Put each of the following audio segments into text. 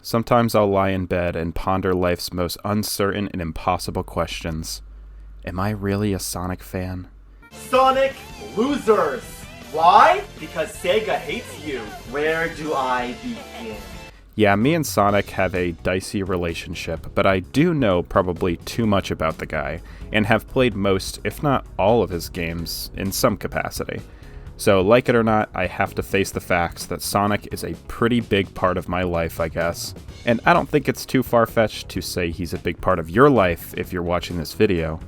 Sometimes I'll lie in bed and ponder life's most uncertain and impossible questions. Am I really a Sonic fan? Sonic losers! Why? Because Sega hates you. Where do I begin? Yeah, me and Sonic have a dicey relationship, but I do know probably too much about the guy, and have played most, if not all of his games in some capacity. So, like it or not, I have to face the facts that Sonic is a pretty big part of my life, I guess. And I don't think it's too far-fetched to say he's a big part of your life if you're watching this video.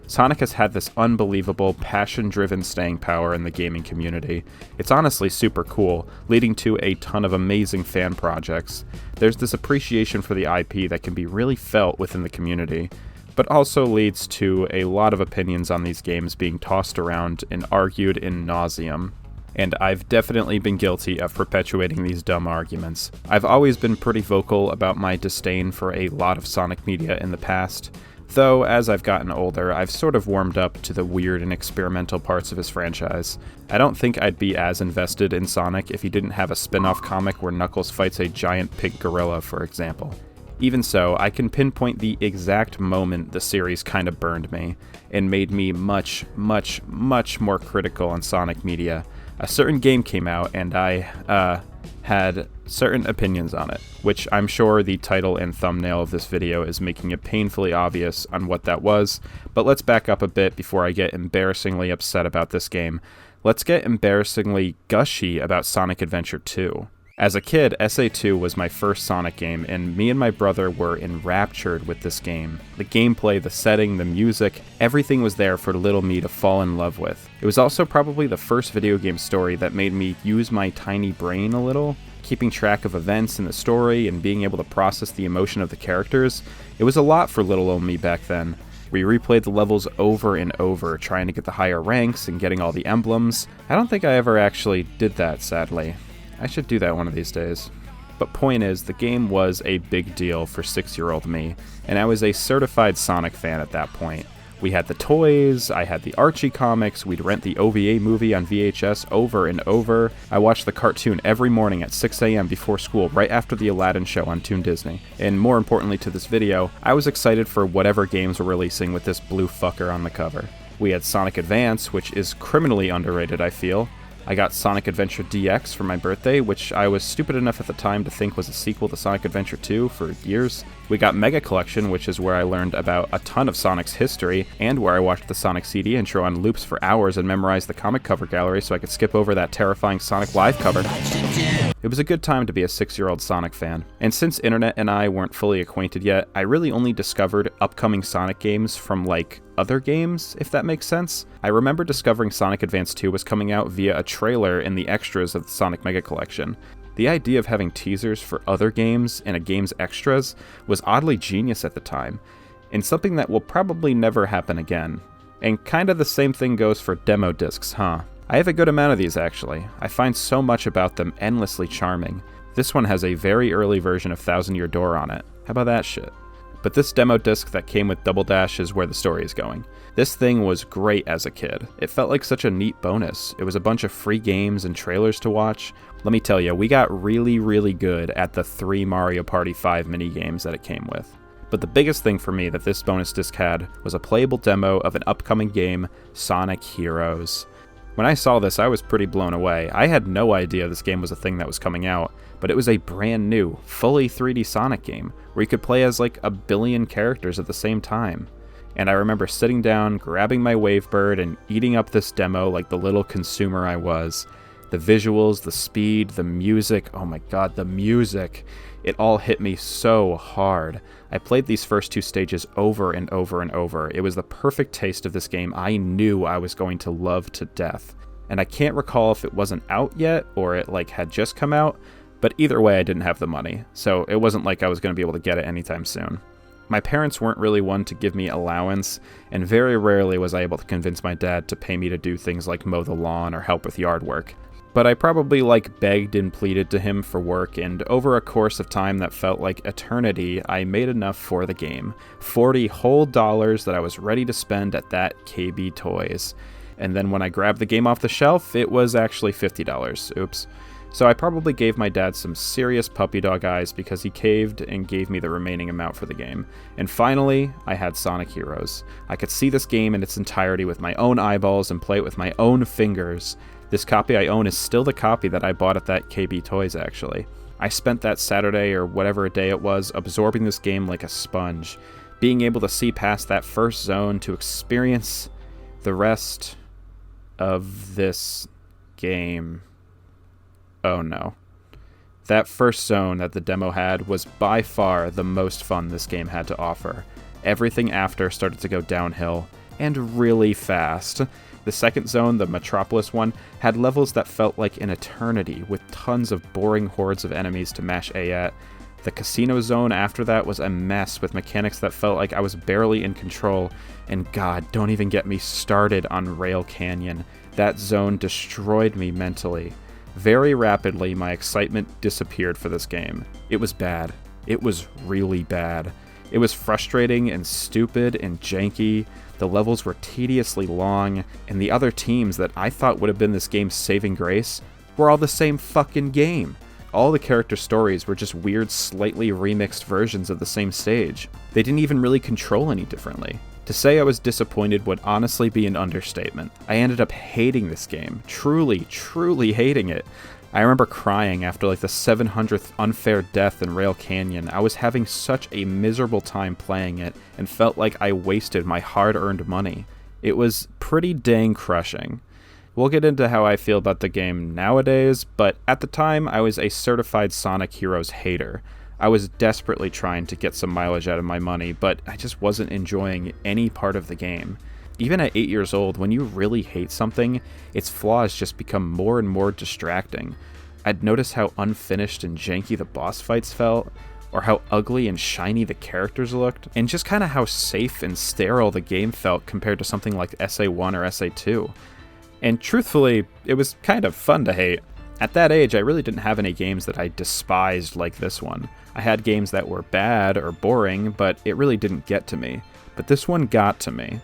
Sonic has had this unbelievable, passion-driven staying power in the gaming community. It's honestly super cool, leading to a ton of amazing fan projects. There's this appreciation for the IP that can be really felt within the community, but also leads to a lot of opinions on these games being tossed around and argued in nauseam. And I've definitely been guilty of perpetuating these dumb arguments. I've always been pretty vocal about my disdain for a lot of Sonic media in the past, though as I've gotten older, I've sort of warmed up to the weird and experimental parts of his franchise. I don't think I'd be as invested in Sonic if he didn't have a spin-off comic where Knuckles fights a giant pig gorilla, for example. Even so, I can pinpoint the exact moment the series kind of burned me, and made me much, much, much more critical on Sonic media. A certain game came out, and I, had certain opinions on it, which I'm sure the title and thumbnail of this video is making it painfully obvious on what that was, but let's back up a bit before I get embarrassingly upset about this game. Let's get embarrassingly gushy about Sonic Adventure 2. As a kid, SA2 was my first Sonic game, and me and my brother were enraptured with this game. The gameplay, the setting, the music, everything was there for little me to fall in love with. It was also probably the first video game story that made me use my tiny brain a little, keeping track of events in the story and being able to process the emotion of the characters. It was a lot for little old me back then. We replayed the levels over and over, trying to get the higher ranks and getting all the emblems. I don't think I ever actually did that, sadly. I should do that one of these days. But point is, the game was a big deal for 6-year-old me, and I was a certified Sonic fan at that point. We had the toys, I had the Archie comics, we'd rent the OVA movie on VHS over and over. I watched the cartoon every morning at 6 a.m. before school, right after the Aladdin show on Toon Disney. And more importantly to this video, I was excited for whatever games were releasing with this blue fucker on the cover. We had Sonic Advance, which is criminally underrated, I feel. I got Sonic Adventure DX for my birthday, which I was stupid enough at the time to think was a sequel to Sonic Adventure 2 for years. We got Mega Collection, which is where I learned about a ton of Sonic's history, and where I watched the Sonic CD intro on loops for hours and memorized the comic cover gallery so I could skip over that terrifying Sonic Live cover. It was a good time to be a 6-year-old Sonic fan, and since Internet and I weren't fully acquainted yet, I really only discovered upcoming Sonic games from, other games, if that makes sense. I remember discovering Sonic Advance 2 was coming out via a trailer in the extras of the Sonic Mega Collection. The idea of having teasers for other games in a game's extras was oddly genius at the time, and something that will probably never happen again. And kind of the same thing goes for demo discs, huh? I have a good amount of these, actually. I find so much about them endlessly charming. This one has a very early version of Thousand Year Door on it. How about that shit? But this demo disc that came with Double Dash is where the story is going. This thing was great as a kid. It felt like such a neat bonus. It was a bunch of free games and trailers to watch. Let me tell you, we got really, really good at the 3 Mario Party 5 minigames that it came with. But the biggest thing for me that this bonus disc had was a playable demo of an upcoming game, Sonic Heroes. When I saw this, I was pretty blown away. I had no idea this game was a thing that was coming out, but it was a brand new, fully 3D Sonic game, where you could play as a billion characters at the same time. And I remember sitting down, grabbing my Wavebird, and eating up this demo like the little consumer I was. The visuals, the speed, the music, oh my god, the music. It all hit me so hard. I played these first 2 stages over and over and over. It was the perfect taste of this game I knew I was going to love to death. And I can't recall if it wasn't out yet, or it had just come out, but either way I didn't have the money, so it wasn't like I was going to be able to get it anytime soon. My parents weren't really one to give me allowance, and very rarely was I able to convince my dad to pay me to do things like mow the lawn or help with yard work. But I probably begged and pleaded to him for work, and over a course of time that felt like eternity, I made enough for the game. $40 whole that I was ready to spend at that KB Toys. And then when I grabbed the game off the shelf, it was actually $50. Oops. So I probably gave my dad some serious puppy dog eyes because he caved and gave me the remaining amount for the game. And finally, I had Sonic Heroes. I could see this game in its entirety with my own eyeballs and play it with my own fingers. This copy I own is still the copy that I bought at that KB Toys, actually. I spent that Saturday or whatever day it was absorbing this game like a sponge, being able to see past that first zone to experience the rest of this game. Oh no. That first zone that the demo had was by far the most fun this game had to offer. Everything after started to go downhill, and really fast. The second zone, the Metropolis one, had levels that felt like an eternity, with tons of boring hordes of enemies to mash A at. The casino zone after that was a mess with mechanics that felt like I was barely in control, and God, don't even get me started on Rail Canyon. That zone destroyed me mentally. Very rapidly, my excitement disappeared for this game. It was bad. It was really bad. It was frustrating and stupid and janky. The levels were tediously long, and the other teams that I thought would have been this game's saving grace were all the same fucking game. All the character stories were just weird, slightly remixed versions of the same stage. They didn't even really control any differently. To say I was disappointed would honestly be an understatement. I ended up hating this game. Truly, truly hating it. I remember crying after like the 700th unfair death in Rail Canyon. I was having such a miserable time playing it and felt like I wasted my hard-earned money. It was pretty dang crushing. We'll get into how I feel about the game nowadays, but at the time I was a certified Sonic Heroes hater. I was desperately trying to get some mileage out of my money, but I just wasn't enjoying any part of the game. Even at 8 years old, when you really hate something, its flaws just become more and more distracting. I'd notice how unfinished and janky the boss fights felt, or how ugly and shiny the characters looked, and just kind of how safe and sterile the game felt compared to something like SA1 or SA2. And truthfully, it was kind of fun to hate. At that age, I really didn't have any games that I despised like this one. I had games that were bad or boring, but it really didn't get to me. But this one got to me.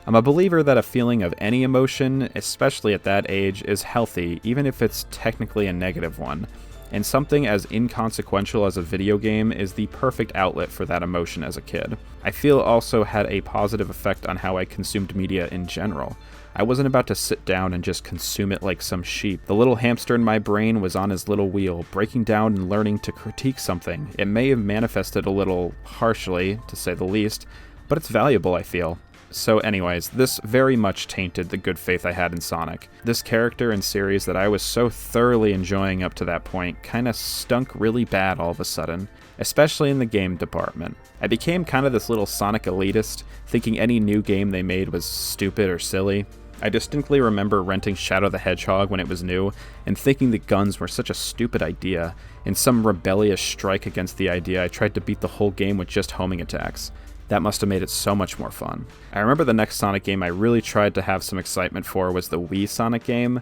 I'm a believer that a feeling of any emotion, especially at that age, is healthy, even if it's technically a negative one. And something as inconsequential as a video game is the perfect outlet for that emotion as a kid. I feel also had a positive effect on how I consumed media in general. I wasn't about to sit down and just consume it like some sheep. The little hamster in my brain was on his little wheel, breaking down and learning to critique something. It may have manifested a little harshly, to say the least, but it's valuable, I feel. So anyways, this very much tainted the good faith I had in Sonic. This character and series that I was so thoroughly enjoying up to that point kinda stunk really bad all of a sudden, especially in the game department. I became kind of this little Sonic elitist, thinking any new game they made was stupid or silly. I distinctly remember renting Shadow the Hedgehog when it was new, and thinking that guns were such a stupid idea. In some rebellious strike against the idea, I tried to beat the whole game with just homing attacks. That must have made it so much more fun. I remember the next Sonic game I really tried to have some excitement for was the Wii Sonic game,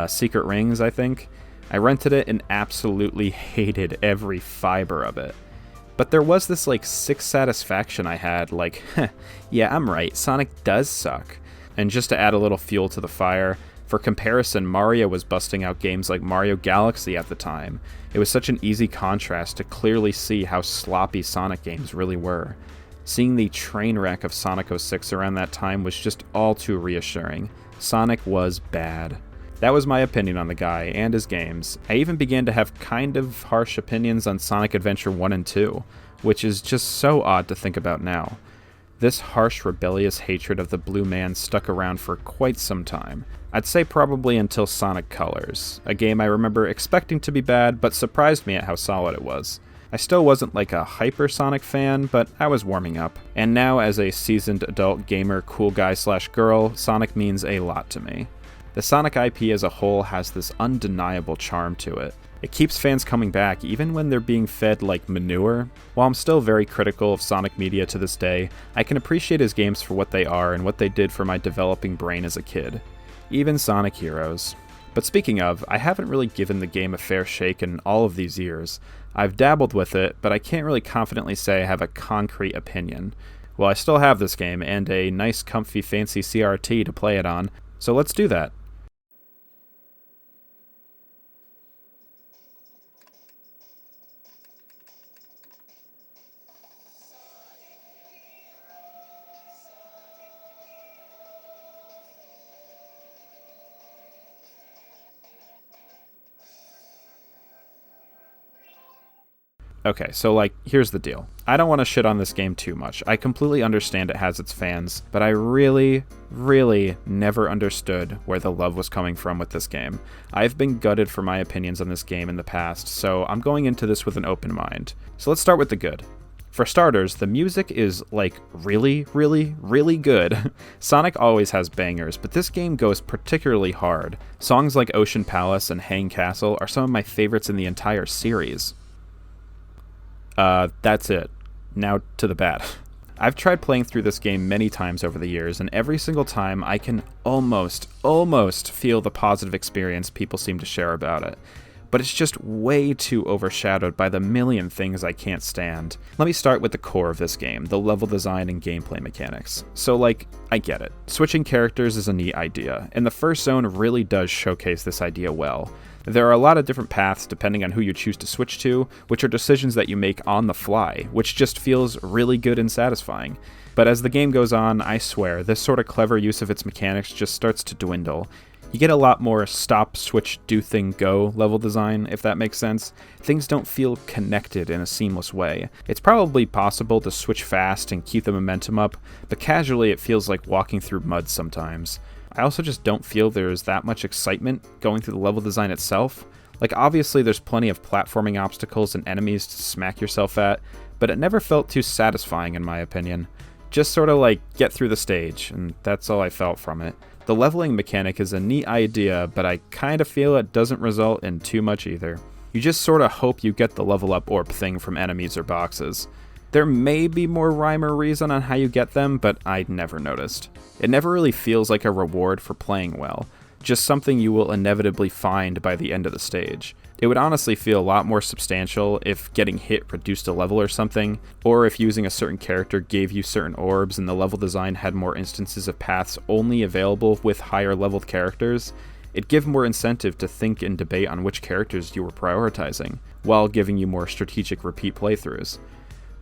Secret Rings, I think. I rented it and absolutely hated every fiber of it. But there was this sick satisfaction I had, yeah, I'm right, Sonic does suck. And just to add a little fuel to the fire, for comparison, Mario was busting out games like Mario Galaxy at the time. It was such an easy contrast to clearly see how sloppy Sonic games really were. Seeing the train wreck of Sonic 06 around that time was just all too reassuring. Sonic was bad. That was my opinion on the guy and his games. I even began to have kind of harsh opinions on Sonic Adventure 1 and 2, which is just so odd to think about now. This harsh, rebellious hatred of the Blue Man stuck around for quite some time. I'd say probably until Sonic Colors, a game I remember expecting to be bad, but surprised me at how solid it was. I still wasn't a hyper Sonic fan, but I was warming up. And now, as a seasoned adult gamer cool guy/girl, Sonic means a lot to me. The Sonic IP as a whole has this undeniable charm to it. It keeps fans coming back even when they're being fed like manure. While I'm still very critical of Sonic media to this day, I can appreciate his games for what they are and what they did for my developing brain as a kid. Even Sonic Heroes. But speaking of, I haven't really given the game a fair shake in all of these years. I've dabbled with it, but I can't really confidently say I have a concrete opinion. Well, I still have this game and a nice comfy fancy CRT to play it on, so let's do that. Okay, so like, here's the deal. I don't want to shit on this game too much. I completely understand it has its fans, but I really, really never understood where the love was coming from with this game. I've been gutted for my opinions on this game in the past, so I'm going into this with an open mind. So let's start with the good. For starters, the music is, like, really, really, really good. Sonic always has bangers, but this game goes particularly hard. Songs like Ocean Palace and Hang Castle are some of my favorites in the entire series. That's it. Now to the bad. I've tried playing through this game many times over the years, and every single time I can almost feel the positive experience people seem to share about it. But it's just way too overshadowed by the million things I can't stand. Let me start with the core of this game, the level design and gameplay mechanics. So like, I get it. Switching characters is a neat idea, and the first zone really does showcase this idea well. There are a lot of different paths depending on who you choose to switch to, which are decisions that you make on the fly, which just feels really good and satisfying. But as the game goes on, I swear, this sort of clever use of its mechanics just starts to dwindle. You get a lot more stop, switch, do thing, go level design, if that makes sense. Things don't feel connected in a seamless way. It's probably possible to switch fast and keep the momentum up, but casually it feels like walking through mud sometimes. I also just don't feel there's that much excitement going through the level design itself. Like, obviously there's plenty of platforming obstacles and enemies to smack yourself at, but it never felt too satisfying in my opinion. Just sort of like, get through the stage, and that's all I felt from it. The leveling mechanic is a neat idea, but I kind of feel it doesn't result in too much either. You just sort of hope you get the level up orb thing from enemies or boxes. There may be more rhyme or reason on how you get them, but I never noticed. It never really feels like a reward for playing well, just something you will inevitably find by the end of the stage. It would honestly feel a lot more substantial if getting hit reduced a level or something, or if using a certain character gave you certain orbs and the level design had more instances of paths only available with higher leveled characters. It'd give more incentive to think and debate on which characters you were prioritizing, while giving you more strategic repeat playthroughs.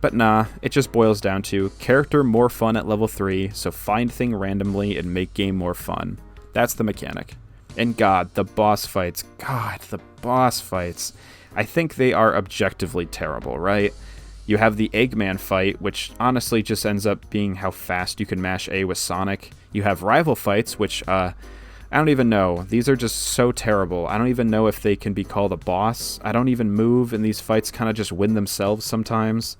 But nah, it just boils down to character more fun at level 3, so find thing randomly and make game more fun. That's the mechanic. And God, the boss fights. I think they are objectively terrible, right? You have the Eggman fight, which honestly just ends up being how fast you can mash A with Sonic. You have rival fights, which, I don't even know. These are just so terrible. I don't even know if they can be called a boss. I don't even move, and these fights kind of just win themselves sometimes.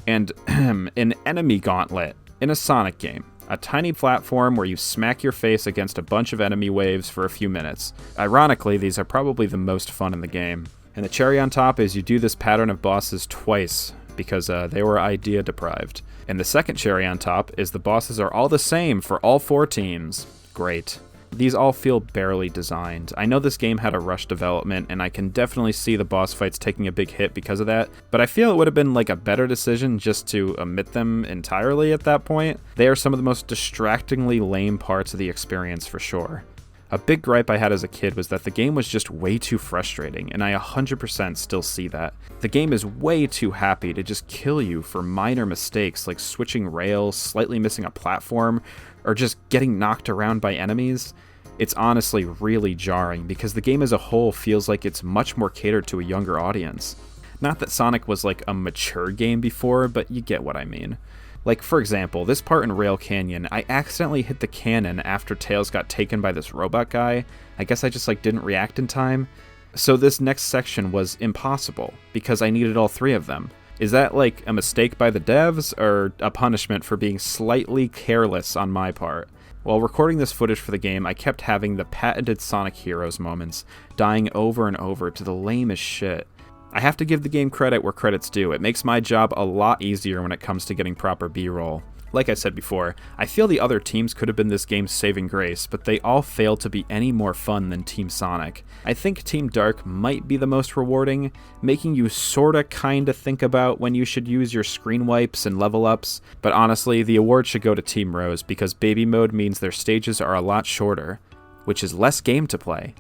And an enemy gauntlet in a Sonic game. A tiny platform where you smack your face against a bunch of enemy waves for a few minutes. Ironically, these are probably the most fun in the game. And the cherry on top is you do this pattern of bosses twice, because they were idea deprived. And the second cherry on top is the bosses are all the same for all 4 teams. Great. These all feel barely designed. I know this game had a rush development, and I can definitely see the boss fights taking a big hit because of that, but I feel it would have been like a better decision just to omit them entirely at that point. They are some of the most distractingly lame parts of the experience for sure. A big gripe I had as a kid was that the game was just way too frustrating, and I 100% still see that. The game is way too happy to just kill you for minor mistakes like switching rails, slightly missing a platform, or just getting knocked around by enemies. It's honestly really jarring because the game as a whole feels like it's much more catered to a younger audience. Not that Sonic was like a mature game before, but you get what I mean. Like, for example, this part in Rail Canyon, I accidentally hit the cannon after Tails got taken by this robot guy. I guess I just didn't react in time. So this next section was impossible because I needed all 3 of them. Is that like a mistake by the devs or a punishment for being slightly careless on my part? While recording this footage for the game, I kept having the patented Sonic Heroes moments, dying over and over to the lamest shit. I have to give the game credit where credit's due. It makes my job a lot easier when it comes to getting proper B-roll. Like I said before, I feel the other teams could have been this game's saving grace, but they all failed to be any more fun than Team Sonic. I think Team Dark might be the most rewarding, making you sorta kinda think about when you should use your screen wipes and level ups, but honestly, the award should go to Team Rose because baby mode means their stages are a lot shorter, which is less game to play.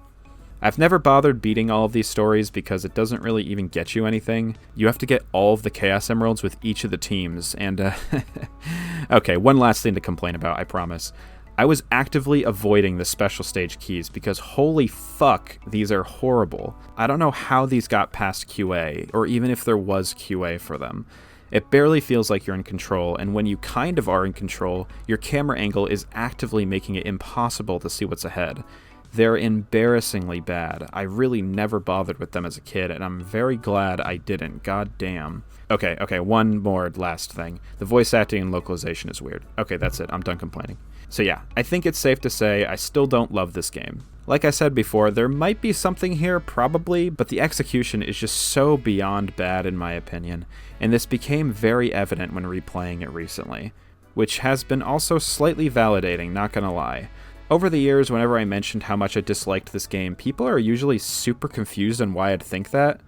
I've never bothered beating all of these stories because it doesn't really even get you anything. You have to get all of the Chaos Emeralds with each of the teams, and okay, one last thing to complain about, I promise. I was actively avoiding the special stage keys because holy fuck, these are horrible. I don't know how these got past QA, or even if there was QA for them. It barely feels like you're in control, and when you kind of are in control, your camera angle is actively making it impossible to see what's ahead. They're embarrassingly bad. I really never bothered with them as a kid, and I'm very glad I didn't. God damn. Okay, one more last thing. The voice acting and localization is weird. Okay, that's it. I'm done complaining. So yeah, I think it's safe to say I still don't love this game. Like I said before, there might be something here, probably, but the execution is just so beyond bad in my opinion, and this became very evident when replaying it recently, which has been also slightly validating, not gonna lie. Over the years, whenever I mentioned how much I disliked this game, people are usually super confused on why I'd think that.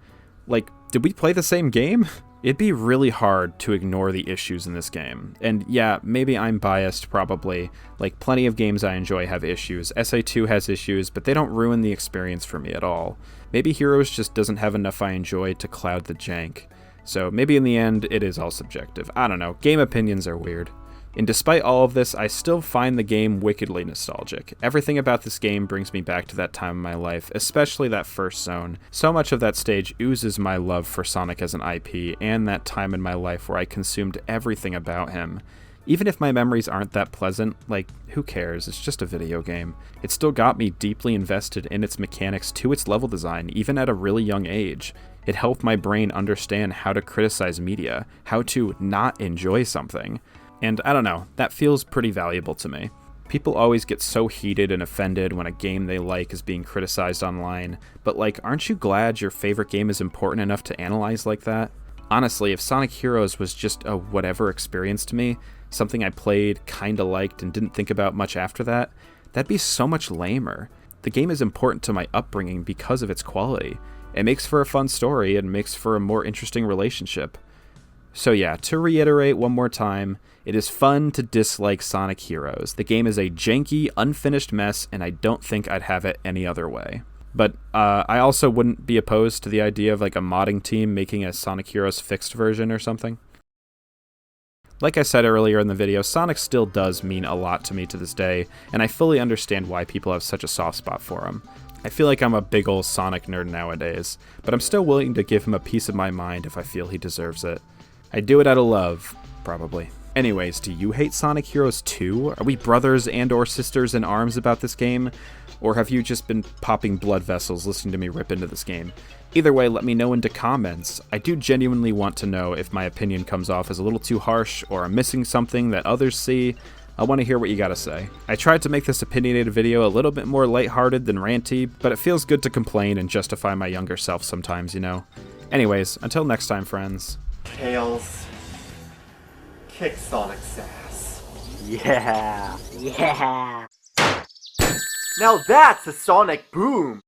Like, did we play the same game? It'd be really hard to ignore the issues in this game. And yeah, maybe I'm biased, probably. Like, plenty of games I enjoy have issues. SA2 has issues, but they don't ruin the experience for me at all. Maybe Heroes just doesn't have enough I enjoy to cloud the jank. So maybe in the end, it is all subjective. I don't know, game opinions are weird. And despite all of this, I still find the game wickedly nostalgic. Everything about this game brings me back to that time in my life, especially that first zone. So much of that stage oozes my love for Sonic as an IP, and that time in my life where I consumed everything about him. Even if my memories aren't that pleasant, like, who cares, it's just a video game. It still got me deeply invested in its mechanics to its level design, even at a really young age. It helped my brain understand how to criticize media, how to not enjoy something. And I don't know, that feels pretty valuable to me. People always get so heated and offended when a game they like is being criticized online, but like, aren't you glad your favorite game is important enough to analyze like that? Honestly, if Sonic Heroes was just a whatever experience to me, something I played, kinda liked, and didn't think about much after that, that'd be so much lamer. The game is important to my upbringing because of its quality. It makes for a fun story and makes for a more interesting relationship. So yeah, to reiterate one more time, it is fun to dislike Sonic Heroes. The game is a janky, unfinished mess, and I don't think I'd have it any other way. But I also wouldn't be opposed to the idea of like a modding team making a Sonic Heroes fixed version or something. Like I said earlier in the video, Sonic still does mean a lot to me to this day, and I fully understand why people have such a soft spot for him. I feel like I'm a big ol' Sonic nerd nowadays, but I'm still willing to give him a piece of my mind if I feel he deserves it. I do it out of love, probably. Anyways, do you hate Sonic Heroes 2? Are we brothers and or sisters in arms about this game? Or have you just been popping blood vessels listening to me rip into this game? Either way, let me know in the comments. I do genuinely want to know if my opinion comes off as a little too harsh or I'm missing something that others see. I want to hear what you gotta say. I tried to make this opinionated video a little bit more lighthearted than ranty, but it feels good to complain and justify my younger self sometimes, you know? Anyways, until next time, friends. Tails, kick Sonic's ass. Yeah. Now that's a Sonic boom!